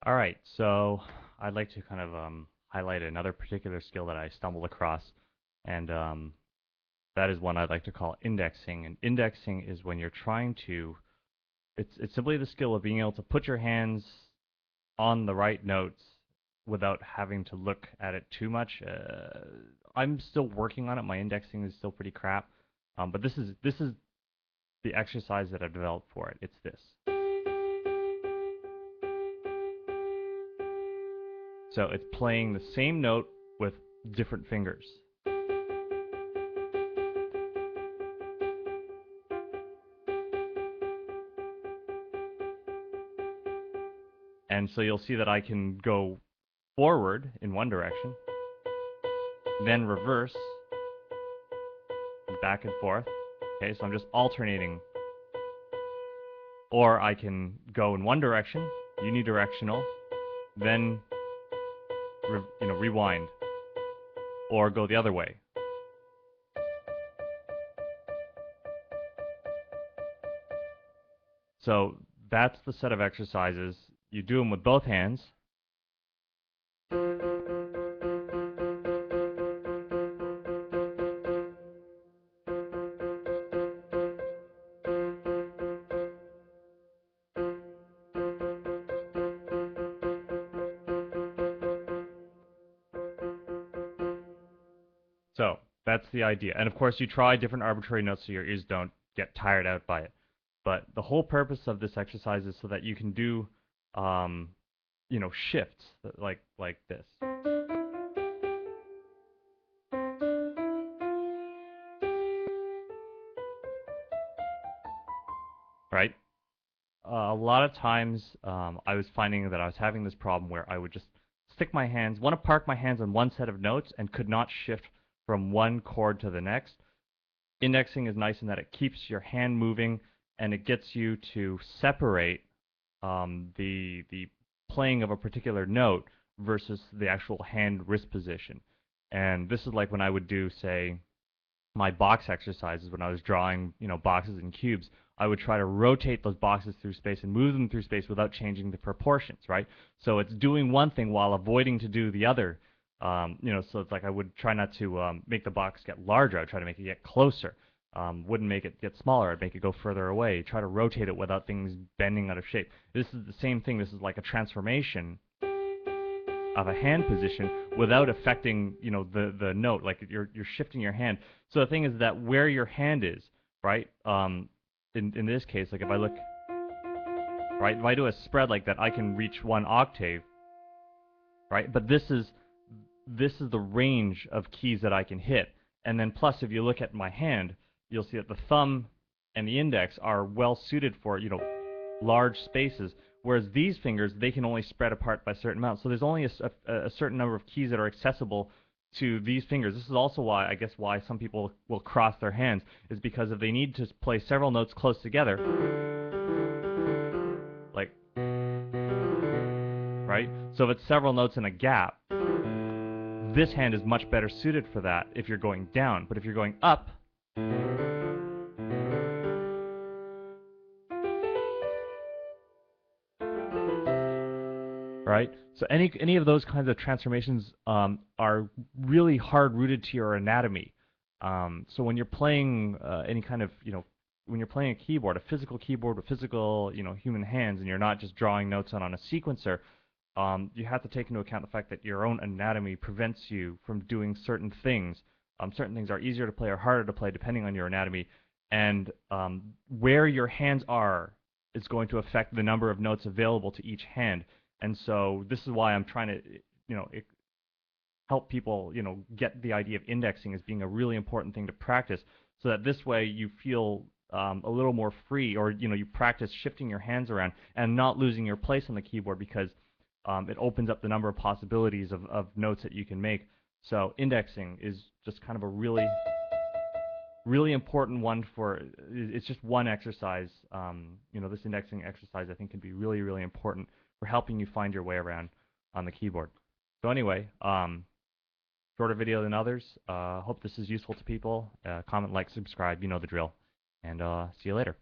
Alright, so I'd like to kind of highlight another particular skill that I stumbled across, and that is one I'd like to call indexing. And indexing is when you're trying to, it's simply the skill of being able to put your hands on the right notes without having to look at it too much. I'm still working on it. My indexing is still pretty crap, but this is the exercise that I've developed for it. It's this. So it's playing the same note with different fingers. And so you'll see that I can go forward in one direction, then reverse, back and forth. Okay, so I'm just alternating. Or I can go in one direction, unidirectional, then rewind, or go the other way. So that's the set of exercises. You do them with both hands. So that's the idea. And of course, you try different arbitrary notes so your ears don't get tired out by it. But the whole purpose of this exercise is so that you can do, shifts like this. Right? A lot of times, I was finding that I was having this problem where I would just want to park my hands on one set of notes and could not shift from one chord to the next. Indexing is nice in that it keeps your hand moving and it gets you to separate the playing of a particular note versus the actual hand wrist position. And this is like when I would do, say, my box exercises when I was drawing, boxes and cubes. I would try to rotate those boxes through space and move them through space without changing the proportions, right? So it's doing one thing while avoiding to do the other. So it's like I would try not to make the box get larger. I would try to make it get closer. Wouldn't make it get smaller. I'd make it go further away. Try to rotate it without things bending out of shape. This is the same thing. This is like a transformation of a hand position without affecting, the note. Like you're shifting your hand. So the thing is that where your hand is, right? In this case, like if I look, right, if I do a spread like that, I can reach one octave, right? But this is the range of keys that I can hit. And then plus, if you look at my hand, you'll see that the thumb and the index are well suited for, large spaces. Whereas these fingers, they can only spread apart by a certain amount. So there's only a certain number of keys that are accessible to these fingers. This is also why, I guess, why some people will cross their hands, is because if they need to play several notes close together, like, right? So if it's several notes in a gap, this hand is much better suited for that if you're going down. But if you're going up, right? So any of those kinds of transformations are really hard rooted to your anatomy. So when you're playing any kind of, when you're playing a keyboard, a physical keyboard with physical, human hands, and you're not just drawing notes on a sequencer, you have to take into account the fact that your own anatomy prevents you from doing certain things. Certain things are easier to play or harder to play depending on your anatomy, and where your hands are is going to affect the number of notes available to each hand. And so this is why I'm trying to, help people, get the idea of indexing as being a really important thing to practice, so that this way you feel a little more free, or you practice shifting your hands around and not losing your place on the keyboard, because it opens up the number of possibilities of notes that you can make. So indexing is just kind of a really, really important one for, it's just one exercise. This indexing exercise I think can be really, really important for helping you find your way around on the keyboard. So anyway, shorter video than others. Hope this is useful to people. Comment, like, subscribe, you know the drill. And see you later.